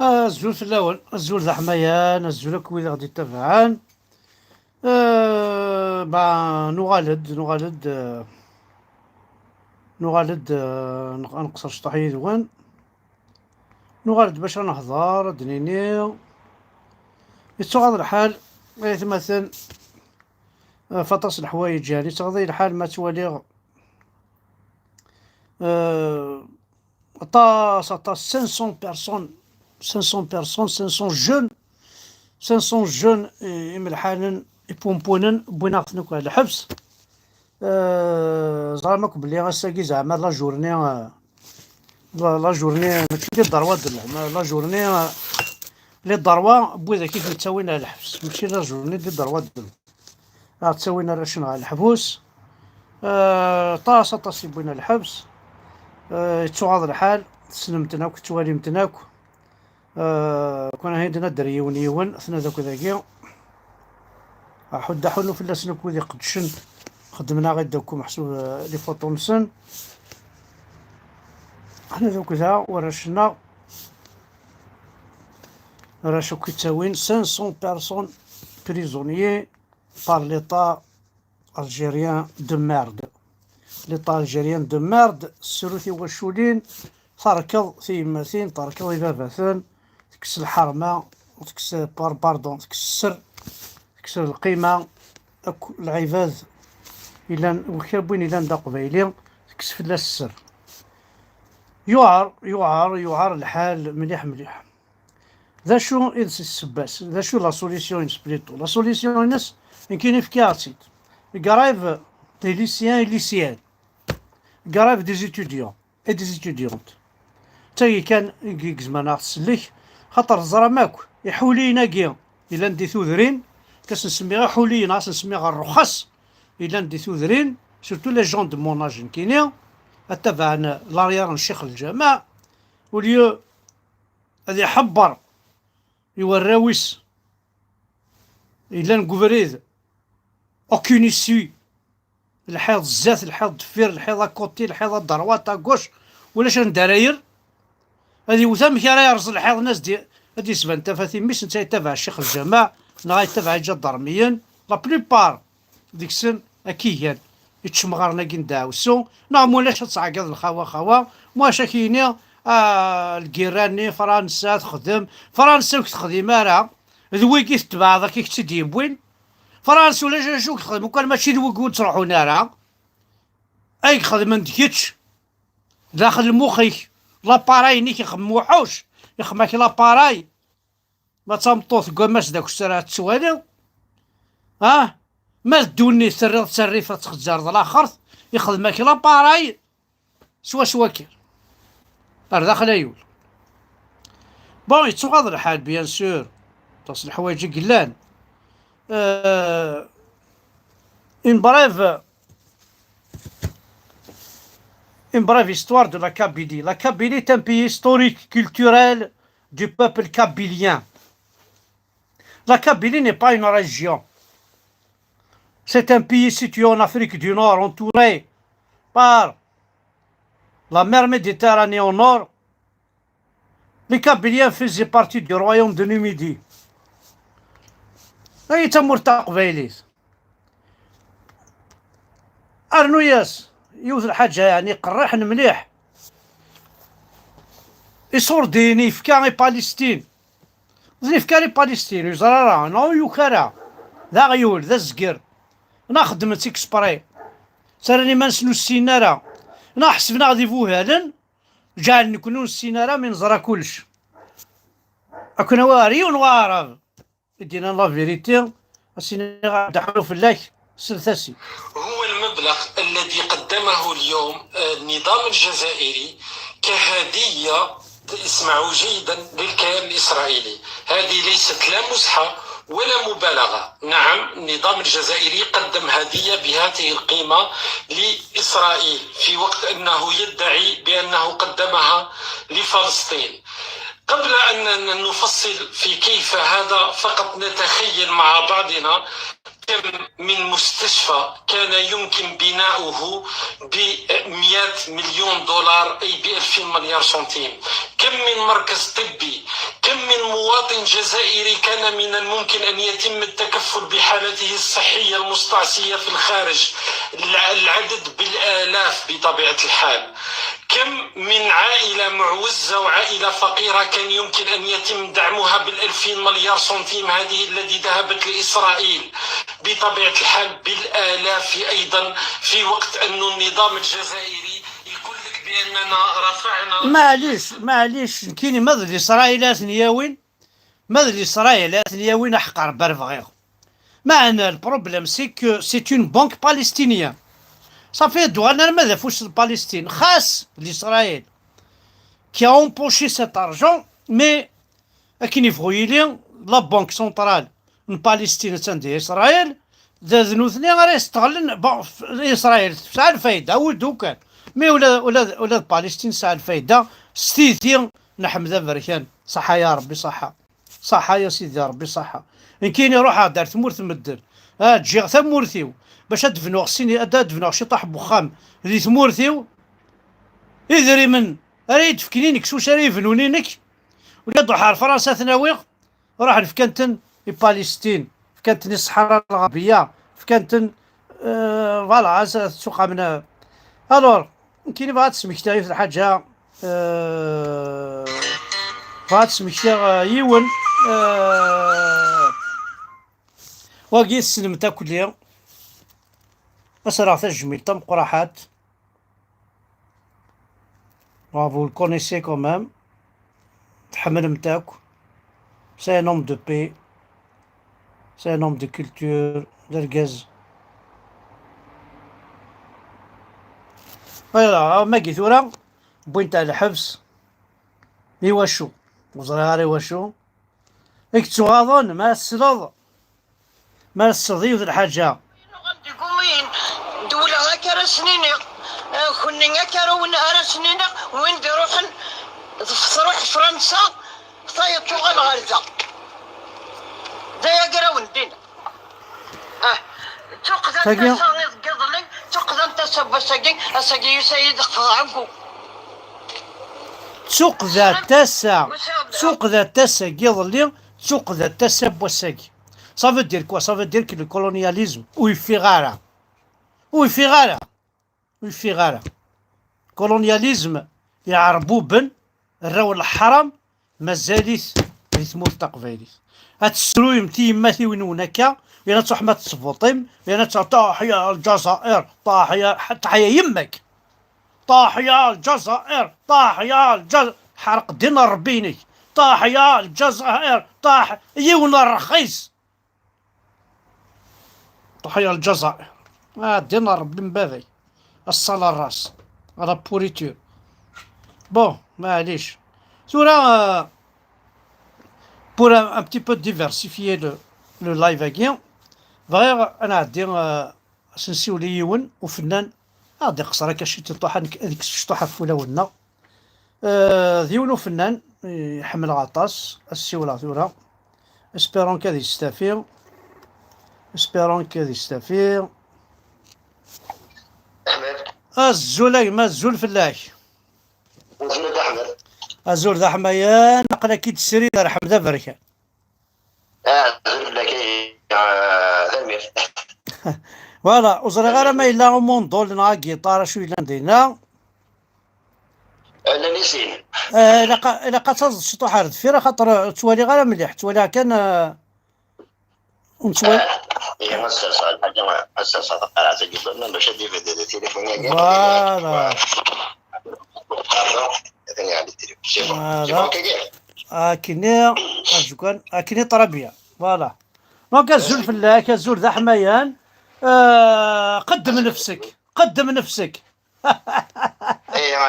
الزول في الأول، الزول ذا حميان، الزول كوي غادي تبعان. نغالد نقصر شطحي ذوان. نغالد باش نهضر دنيني يتغاض الحال. مثلا فطس الحوايج يعني تغضي الحال ما توالي. آه، طاس 500 بيرسون، 500 بيرسون، 500 جون، 500 جون يملحانن يبومبونن بويناغتنك على الحبس. زعماك بلي غاساكي زعما لا جورني، لا جورني ماشي لي الضروا لا جورني لي الضروا بوذا كيف تساوينا على الحبس، ماشي لا جورني لي الضروا تساوينا راه على الحبوس. طاس بوينا الحبس. يتوغاض الحال تسلمتناك تواليمتناك. كنا هيدنا دري يون اثنا ذاك ذاكي حد حنو في لاسنك وذي قدشن خدمنا غير داكو محسوب لي فوطو نسن. حنا ذوك ذا ورشنا راشو كيتساوين 500 بيرسون بريزونيي بار ليطا الجيريان دو ميرد. ليطا الجيريان دو ميرد السروثي والشولين تركض في يماثين، تركض إباباثن، تكس الحرمة وتكس باردون، تكس السر، تكس القيمة العباد إلا وكابوين إلا ندا قبايلي تكس فلاس السر. يوعر الحال مليح مليح. ذا شو إذ السباس، ذا شو لا سوليسيون سبريتو، لا سوليسيون ناس يمكن في كارتيت قرايف دي ليسيان ليسيان، قرايف دي زيتوديون اي دي زيتوديونت. تاي كان زمان تسلك خاطر الزرا ماكو يحولينا كيا إلا ندي ثوذرين كاس نسميها حوليين عاس نسميها الرخص. إلا ندي ثوذرين سورتو لي جون دو موناج كينيا اتبعنا لاريار نشيخ الجماع وليو هذا يحبر يوراويس إلا نكوفريد اوكين يسوي الحيض الزات، الحيض الدفير، الحيض اكوتي، الحيض الدروات اكوش ولاش ندراير. هذه وثام كي راه يرزل الحيض الناس دي هذه سبان تفاثي ميس نتا يتبع الشيخ الجماع نا يتبع جا الضرميين لا بلوبار ديك السن اكيان يتشمغرنا كي نداوسو نا مولاش تصعقد الخوا خوا مواش كيني. الكيراني فرنسا تخدم، فرنسا تخدم راه ذوي كي تتبع ذاك كي تديم وين فرنسا ولا جا شو تخدم وكان ماشي ذوي تروحوا راه اي خدم نديتش داخل مخيك لاباراي نيك يخدم وحوش يخدمك لاباراي ما تمطوط كماش داك السرعة تسوالي. ما دوني تسريفة تخزر الاخر يخدمك لاباراي سوا كير داخل ايول. بون يتغاض الحال بيان سور تصل الحوايج قلان. une brève une brève histoire de la Kabylie. La Kabylie est un pays historique, culturel du peuple kabylien. La Kabylie n'est pas une région. C'est un pays situé en Afrique du Nord, entouré par la mer Méditerranée au nord. Les Kabyliens faisaient partie du royaume de Numidie. أي تمر تقبيليت أرنوياس يوث الحاجة يعني قرح مليح يصور ديني فكا بالستين زني فكاري بالستين يزرارا نو يوكارا ذا غيول ذا الزقر ناخدم تيكسبري سرني ما نسنو السينارا نحسبنا غادي فوهالن جعل نكونو السينارا من زرا كلش أكون واري ونوارا دينا لا فيريتي السينارا دحلو في الله سلثاسي. هو المبلغ الذي قدمه اليوم النظام الجزائري كهدية، اسمعوا جيدا، للكيان الإسرائيلي. هذه ليست لا مزحة ولا مبالغة. نعم، النظام الجزائري قدم هدية بهذه القيمة لإسرائيل في وقت أنه يدعي بأنه قدمها لفلسطين. قبل أن نفصل في كيف هذا فقط نتخيل مع بعضنا كم من مستشفى كان يمكن بناؤه ب100 مليون دولار أي ب2000 مليار سنتيم، كم من مركز طبي كم من مواطن جزائري كان من الممكن أن يتم التكفل بحالته الصحية المستعصية في الخارج، العدد بالآلاف بطبيعة الحال. كم من عائلة معوزة وعائلة فقيرة كان يمكن أن يتم دعمها بال2000 مليار سنتيم هذه التي ذهبت لإسرائيل بطبيعة الحال بالآلاف أيضا، في وقت أن النظام الجزائري يقول لك بأننا رفعنا. معليش كاين ماذا الإسرائيلات نياوين ماذا الإسرائيلات نياوين أحقر برفغيغ. معنا البروبليم سي كو سي اون بنك بالستينيان صافي دوانا ماذا فوش بالستين خاص لإسرائيل كي a empoché cet argent مي أكين يبغوا يلي لا بنك سنترال من بالستين تندي إسرائيل ذنوثني غير يستغلن إسرائيل ساعة الفايدة ولدو كان مي ولا بالستين ساعة الفايدة ستيثي نحمد بركان صحة يا ربي صحة يا سيدي يا ربي صحة. إن كاين يروح دار ثمورث مدن تجي ثمورثيو باش دفنوغ سيني دفنوغ شي طاح بوخام اللي ثمورثيو يدري من ريد فكنينك شو شاري فنونينك ولا ضحى فرنسا ثناويغ راح فكانتن بالستين فكانتن الصحراء الغربية فكانتن فوالا سوق من الور كاين بغات تسمكتا في الحاجة بغات تسمكتا يون واقي السلم تاكل ليا أسرع تجميل تم قراحات vous le connaissez quand même تحمل متاكو c'est un homme de paix c'est un homme de culture درقز فوالا ما قيت ورا بوين تاع الحبس يواشو وزرا يواشو اكتو غاضن ما السلط ما الصديق الحاجة يقومين دولة هكا سنين كنا هكا رونا سنين وين روحن تروح فرنسا طيب شغل غارزة دايا قراون دينا تقدر تقضلك تقدر تسبب ساقي يسيد عنكو سوق ذا تسا قضلي سوق ذا تسا بوساقي ça veut dire quoi ça veut dire que le colonialisme ويفي غارة كولونياليزم يعربو بن الراو الحرام مازاليت ريثمور تقبيليت هتسرو يمتي يماتي وين هناك يانا تحمى تصفوطيم يانا تحيا الجزائر تحيا يمك تحيا الجزائر حرق دينا ربيني تحيا الجزائر يونا الرخيص تحيا الجزائر دينا ربي مباذي الصلاة الراس على بوريتور بون معليش ثورا pour un petit peu diversifier le live again فغير انا عندي سنسيو لي يون وفنان غادي قصر هكا شي تطوح هذيك الشطوحه في ولاولنا ديون وفنان يحمل غطاس السيوله ثورا اسبيرون كذا يستافير الزول ما الزول فلاش محمد احمد الزول ذا حمايان نقلا كي تسري رحم ذا بركه زول لك ثمير فوالا وزرا غير ما الا موندو لنا كيطار شويه لندينا انا نسين الا قاتص شطو حارد فيرا خاطر توالي غير مليح توالي كان ونتوالي هي مسرسه الحاجه مسرسه على سجل لنا باش دي في التليفون فوالا ثاني على التليفون كيني طربيه فوالا دونك الزول فلاك الزول ذا حمايان قدم نفسك ايه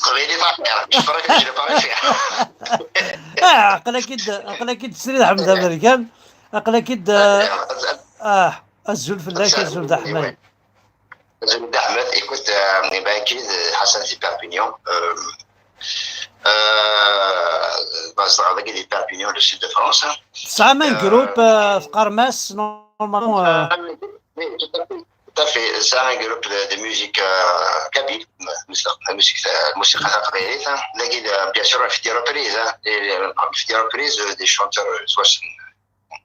قبيلي طاح مش فرق اللي طاح فيها عقلك تسري حمد امريكان عقلك الزول فلاك الزول ذا حمايان الزول ذا حمايان écoute اكيد حسن في بيربينيون صعب كي بيربينيون لو سود دو فرنسا تسعة من جروب في قرماس نورمالمون fait, c'est un groupe de musique kabyle, الموسيقى القبيلية. لكن bien sûr في des reprises des chanteurs سواء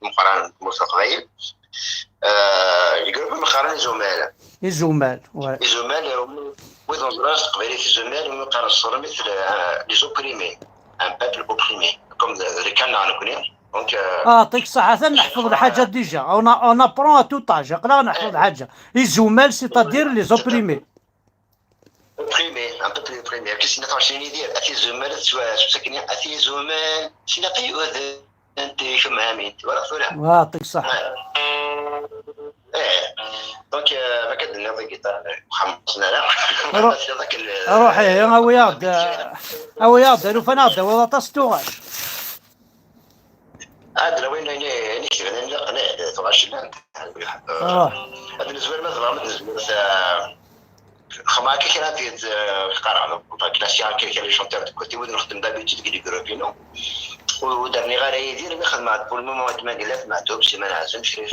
مقارنة بالموسيقى القبيل. الجروب مقارنة زملاء. الزمال الزمال ويضون دراسة قبيلية الزمال ومقارنة الصورة مثل les opprimés, un peuple opprimé, comme اللي كان نعرفه. دونك يعطيك الصحة نحفظ الحاجة ديجا اون ابرون تو طاج قرا نحفظ الحاجة. الزمال سيتادير لي زوبريمي. اوبريمي ان بوبل اوبريمي. كيس نفهم شنو يدير اثي زمال ساكنين اثي زمال شنو قيود انت شمامين ولا يعطيك الصحة. دونك ما كدنا ذاك الجيتار محمد لا ذاك روحي او ياض لو فناض ولا تستوغاش هذا وين نكتب انا قناه تغاش لا بالنسبه لي مثلا بالنسبه خما كي كانت قرا كلاسيان كي كان شونتور كنت نخدم دابيتي كي جروبينو ودرني غير يدير ما خدمه بول مومون ما قلت مع توبسي ما نعزمش في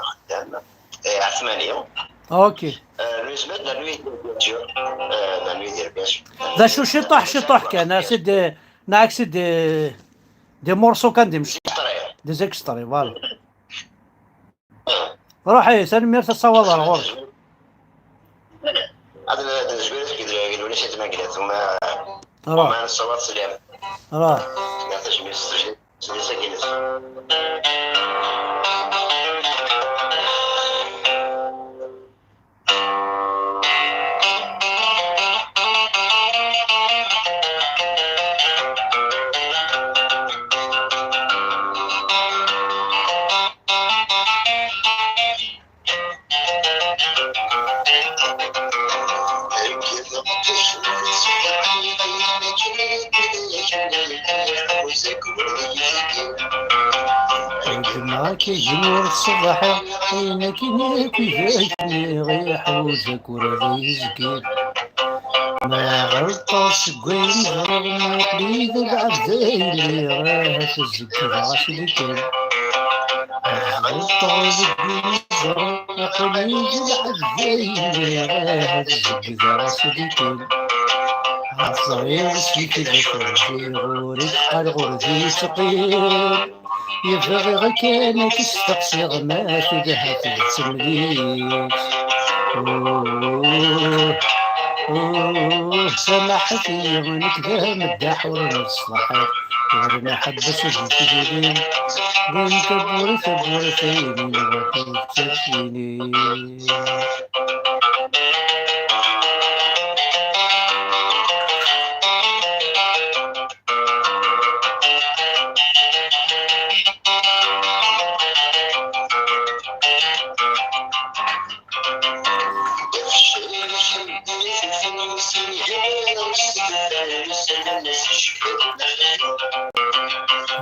خدام عثمانيه. اوكي بالنسبه لنا نوي ديال بيان سور ذا شو شطح كان سيدي ناك سيدي دي مورسو كان دي زيكستري فوالا. روحي سالم ميرت تصوّر الغرز هذا بالنسبه لي قالوا لي شي ما قلت وما الصوت سلام راه لا تجميس ساكنه. كي جمور الصباح عينك كيفاكني غيح وذكر ذي زكير ما غلطاش قوين غرب ما يقليد العبدين راه تذكر عشري كان غلطاش قوين غرب ما يقليد العبدين راه تذكر عشري كان عصير سيكي ذكر في غوري الغردي ثقيل يبغي غير كانك تستقصي ما تدها تتمليك. سمحتي غنك ذا مداح ورمصلحك غير ما حبس الجديدين بنت بورثيني وحيد تفيني.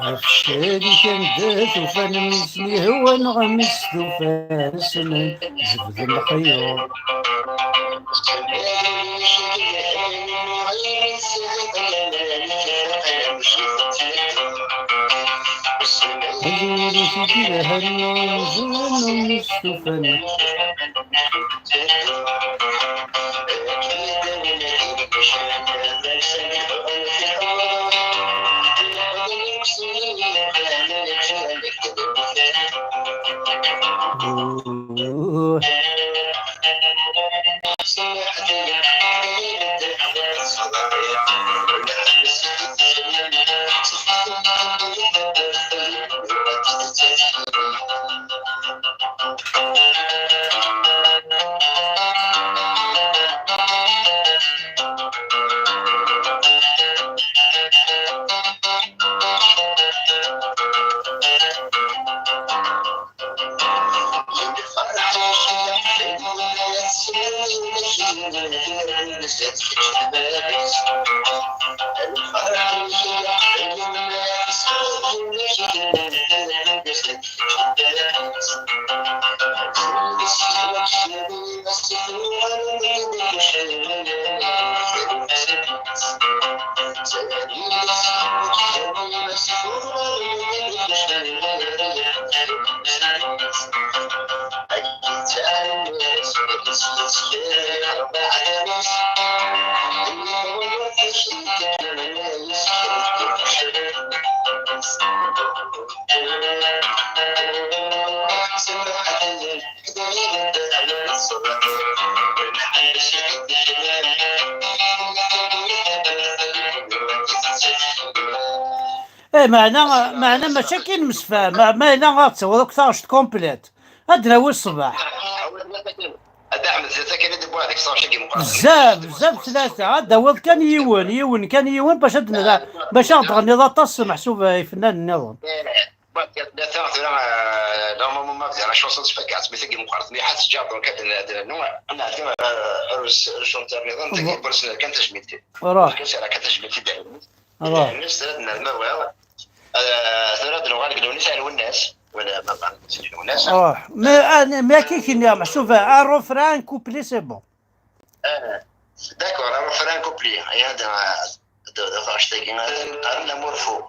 عفشالي كان داث وفنمسني هو نغمس ذوفان سنن زبد الخيار هذولي سيدي لهالنوم زمان مستفن ايه معنا ماشي كاين مسفى ما هنا غتصور كثرش كومبليت هاد هو الصباح هذا احمد ثلاثه كان يدبوا هذيك الصوره شي بزاف ثلاثة هاد هو كان يون باش نغني ذا طاس محسوب فنان النظام نورمالمون ما مزيان شونسون تفكات مي تاكي مقارنه مي حتى جاب دونك هذا النوع انا عندي الشونتر نظام تاكي بيرسونيل كان تجميلتي راه كان تجميلتي راه الناس ثلاثنا المواء ثلاث نوع قالوا نسالوا الناس ولا ما بعرف الناس ما كاين محسوب الروفران كوبلي سي بون داكور الروفران كوبلي هذا فاش تاكي قارن مورفو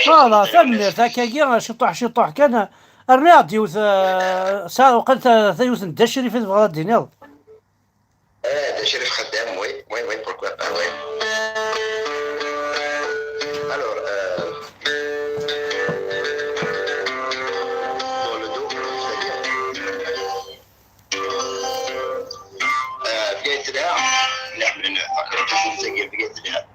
فوالا ثمنير هكاكي شطوح كان الرياض يوث ساعة وقت يوث الدشري في بغا الدنيا شريف خدام وي بوركوا با وي الور dans le dos بقيت لها نعمل نسجل بقيت لها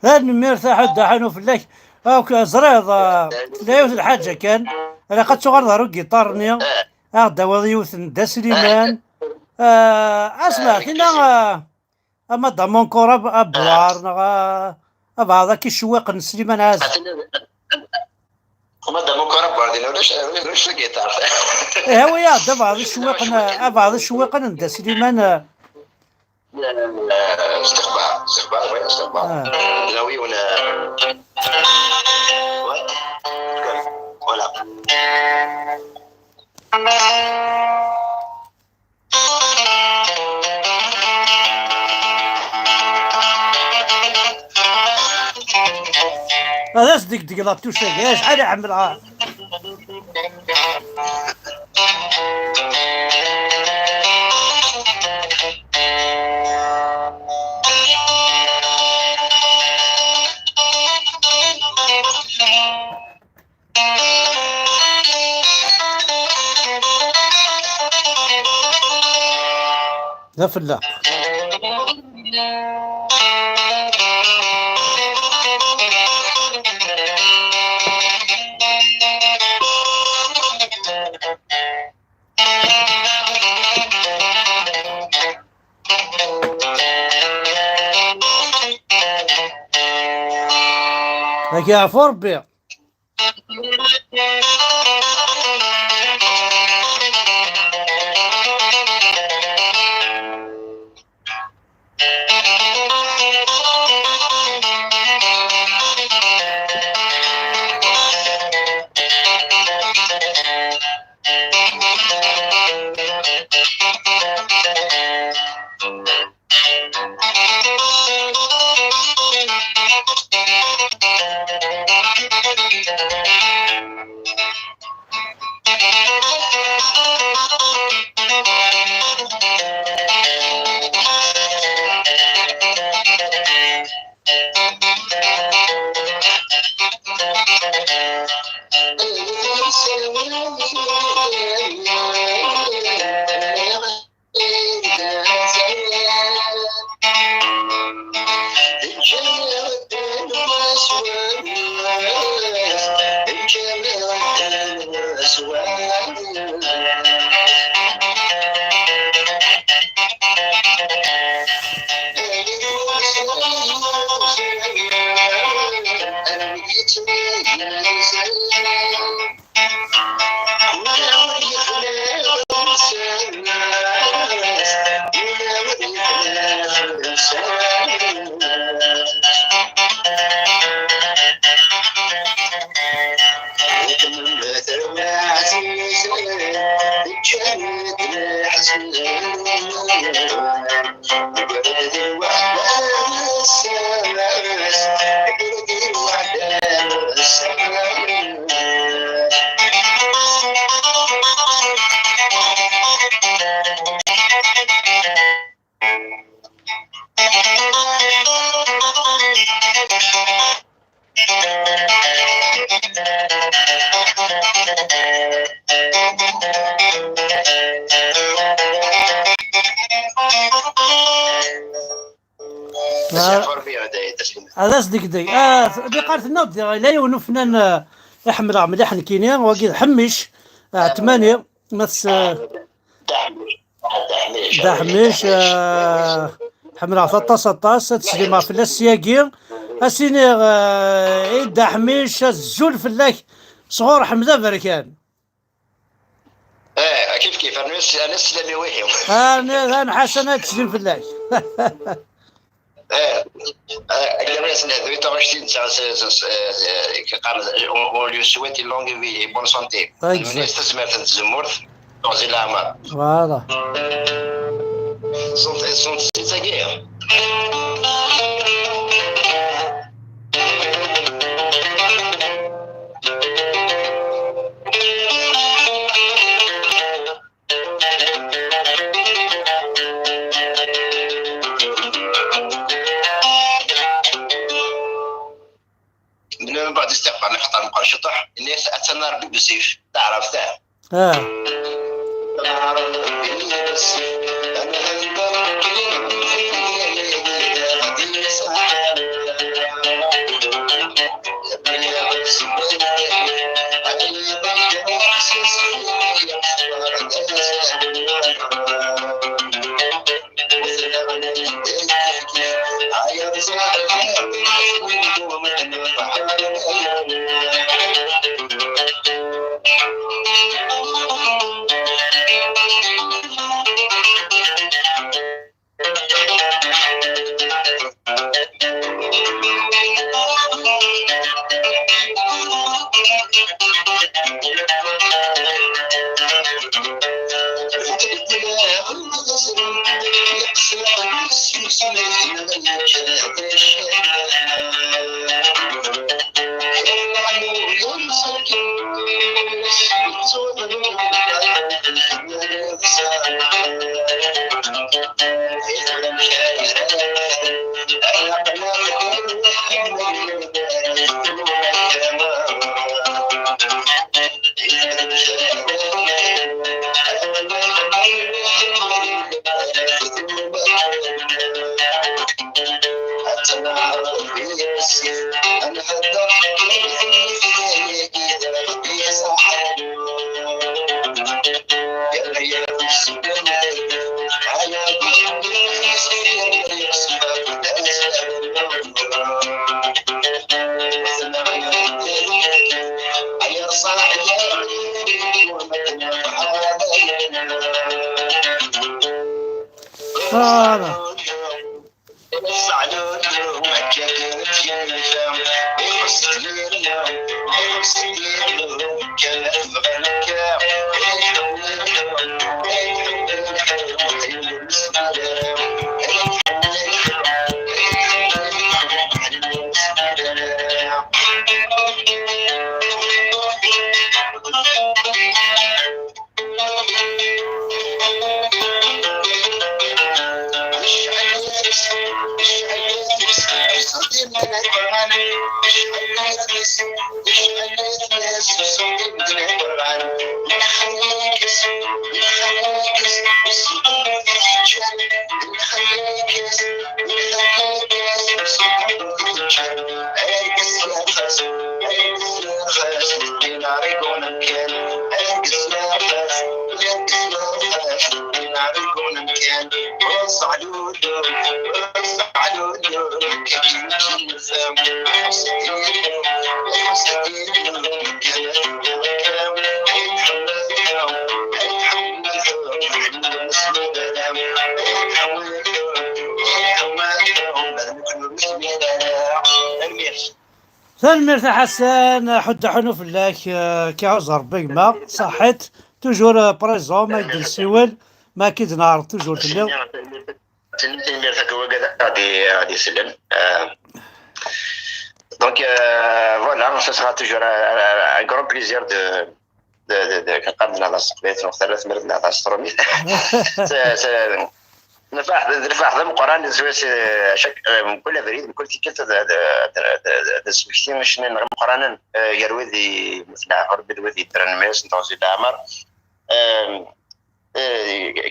هاد مرتاح دحانو في الليل هاك زريض لا يوث الحاجة كان انا قد صغر ظهرو جيتارني غدا وضيوث دا سليمان اسمع كنا اما ضمون كورة ابوار بعض كي الشواق سليمان عاز هما دامو كورة باردين ولاش الجيتار هو يا دا بعض الشواق دا سليمان استقبال وين استقبال ناوي ولا هذا صدق دق لابتو شي شحال يعملها لا فلا لك يا فربي هذا صدق دي دي قالت النوض لا يونو فنان يحمل مليح نكينيا وكي حمش 8 مس دحميش حمل 13 تسليمه في السياقي اسيني دحميش الزول في الله صغور حمزة بركان. كيف انا السلامي ويهم. انا حسنات تسلم في الله. J'aimerais savoir, tu as acheté on lui souhaite une longue vie et bonne santé. Exact. Voilà. C'est sa guerre. من بعد استقبال نحط نبقى شطح الناس اتسنى ربي بالسيف تعرف تاع سلمير حسن حد حنوف لك كعزر بيما صحت توجور بريزون ما يدير سيول ما كيد نهار توجور تلو سلمير ثكوا غادي يسلم donc voilà ce sera toujours un grand plaisir de كنقابلنا على السقبيت وثلاث مرات على الستروميت نفاح ذا مقارنة زوج شك من كل بريد من كل تيكت هذا سبيكتين شنو مقارنة يروي مثل عرب ذي ترنميس نتوزي العمر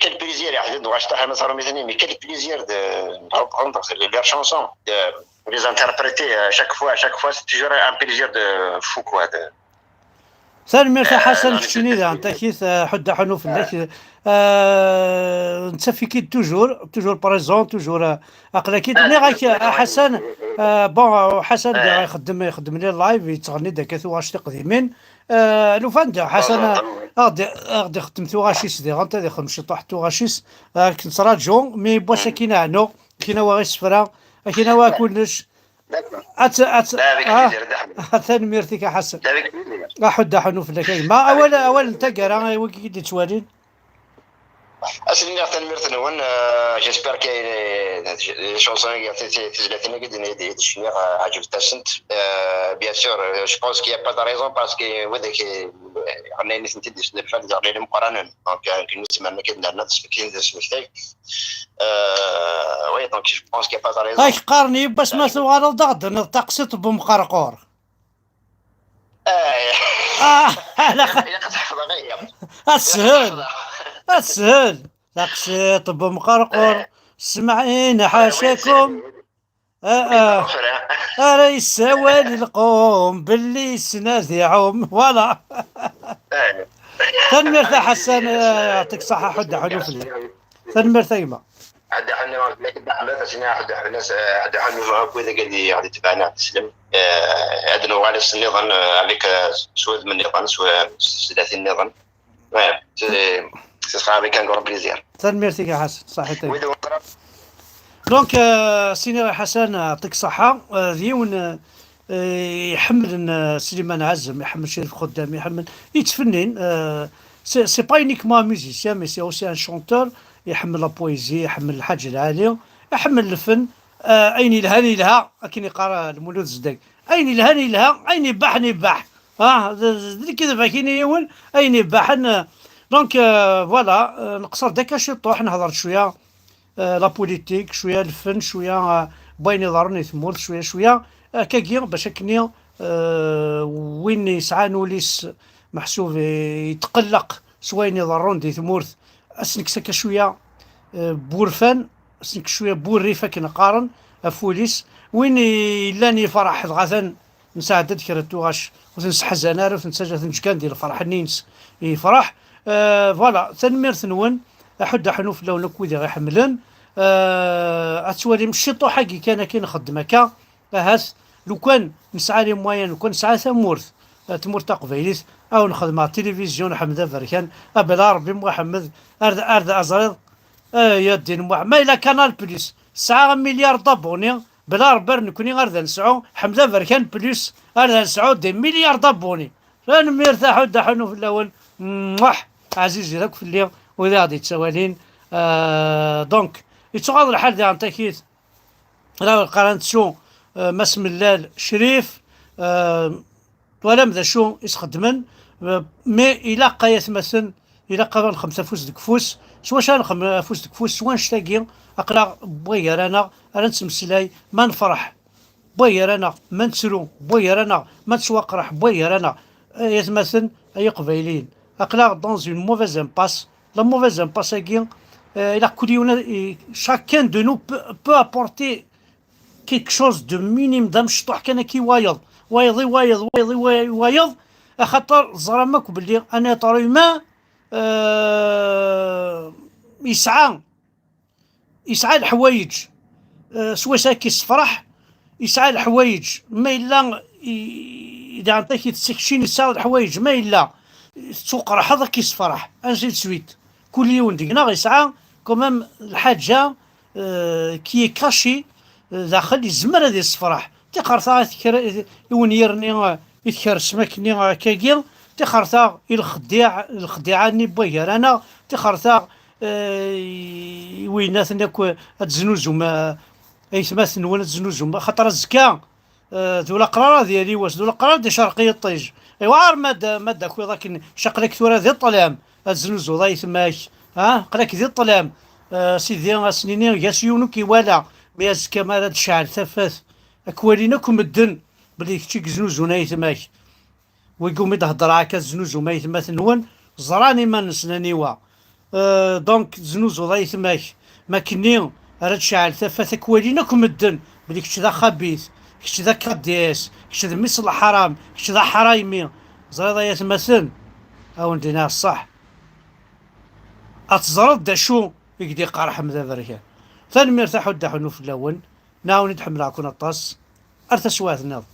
quel plaisir يعني دو غاشطح مثلا مثلا quel plaisir de reprendre les chansons de les interpréter chaque fois c'est toujours un plaisir de fou quoi de سلمير حسن كتشني ذا انت كيف حد حنوف لك نتسفي كي توجور بريزون توجور اقلا كي مي غاك حسن بون حسن يخدم لي اللايف يتغني داك واش تقديمين لو فاندا حسنا غادي خدم توغاشيس دي غانتا دي خدم شي طاح توغاشيس كنت راجو مي بوسا كينا عنو كينا واغي السفرة كينا وا كلش ثاني ميرتك حسن احد حنو في لك ما اول انت قرا وكي توالين اسلي نعطي الميرت نون جيسبر كاين لي شونسون تجلاتنا قد ندي الشنيغ عجبت السنت بيان سور جو بونس كي با دا ريزون باسكو وداك عندنا نيت ندي الفال ديال لي مقارنه دونك كنسمع ما كاين عندنا كاين سميتك وي دونك جو بونس كي با دا ريزون هاي قارني باش ما ثوار ضغط نتقصت بمقرقور لا تحفظ غير اسهل اسهل تقسيط بمقرقر سمعين حاشاكم ريس والي القوم باللي سنادي عوم فوالا تنمرت حسن يعطيك الصحة حد حلوف لي تنمرت ايما عاد حنا لكن دعمت عشان حد الناس عاد حنا كذا قال لي غادي تبعنا تسلم عندنا على النظام عليك سواد من النظام سواد 30 نظام سي سخا افيك ان غران بليزير تنمرتك يا حسن صحيتك دونك سيني حسن يعطيك الصحة ديون يحمل سليمان عزم يحمل شريف خدام يحمل يتفنن سي با يونيكمون ميوزيسيان مي سي اوسي ان شونتور يحمل لا بويزي يحمل الحاجة العالية يحمل الفن اين الهاني لها كي يقرا المولود الزداك اين الهاني لها اين يباح نباح كذا فاكين يول اين يباح دونك فوالا نقصر داك شي طوح نهضر شويه لا بوليتيك شويه الفن شويه باين يظهرني ثمور شويه كاكيا باش كني وين يسعى نوليس محسوب يتقلق سواين يضرون دي ثمورث اسنك سكا شويه بورفان اسنك شويه بوريفه كنقارن افوليس وين لاني فرح غاثن نساعد كرتو غاش وتنسحز انا عرفت نسجل نجكان ديال الفرح النينس يفرح فوالا تنمير ثنون احد حنوف لو نكوذي غيحملن اتوالي مشي طو حقي كان نخدم هكا هاس لو كان نسعى لي موين لو كان نسعى ثمورث تمور تقبيليت او نخدم على التلفزيون حمد فركان بلا ربي محمد ارد ازريض يا دين ما الى كانال بليس ساعه مليار دابوني بلا ربي نكوني غير نسعو حمد فركان بليس ارد نسعو دي مليار دابوني انا مرتاح ودا حنو في الاول عزيزي راك في الليل وإذا غادي تسوالين دونك يتغاض الحال ديال انتاكيت راه قرانت شو ما اسم اللال شريف ولا مذا شو يسخدمن مي إلا قا يتمثل إلا قا خمسة فوس ديك فوس سوا شان فوس ديك فوس سوا نشتاقي أقرا بغي رانا نتمسلاي ما نفرح بغي رانا ما نتسلو بغي رانا ما نتسواقرح بغي رانا يتمثل أي قبايلين أقلا dans une mauvaise impasse. La mauvaise impasse chacun de nous peut apporter quelque chose de minime دمشطح كان كي وايض خاطر زرامك باللي انا طري ما يسعى الحوايج سوا ساكي الصفرح يسعى الحوايج ما الا اذا عطيك تسكشين يسعى الحوايج ما الا تسوق حظا كيس فرح انجي سويت كل يوم دينا يسعى كومام الحاجه كي كاشي داخل يزمر هذه الصفراح تقرثا يون يرني يذكر سمكني كاكيل تقرثا الخديعه ني بوير انا تقرثا وينات ناك تزنوزو ايثماث نون تزنوزو خاطر الزكاه ذو القرار ديالي واش ذو القرار ديال شرقيه الطيج ايوا عار مادا كوي ذاك شقلك ثورة ذي الطلام الزنوزو ضاي تماك قلك ذي الطلام سيدي سنيني ياسيونو كيوالا مياز كمال تشعل ثفاث اكوالينكم الدن بلي كتشيك زنوزو ناي تماك ويقوم يدهضر عاكا زنوزو ما يتماث نون زراني ما نسنانيوا دونك زنوزو ضاي تماك ما كني راه تشعل ثفاث اكوالينكم الدن بلي كتش ذا خبيث كتش ذا كديس كتش ذا مثل الحرام كتش ذا حرايمي زريضة يتمثل او ندينا الصح اتزرد دا شو يقدي قارح مذا بركان ثاني مرتاح ودا حنو في الاول ناو نتحمل عكون الطاس ارث سوات النظر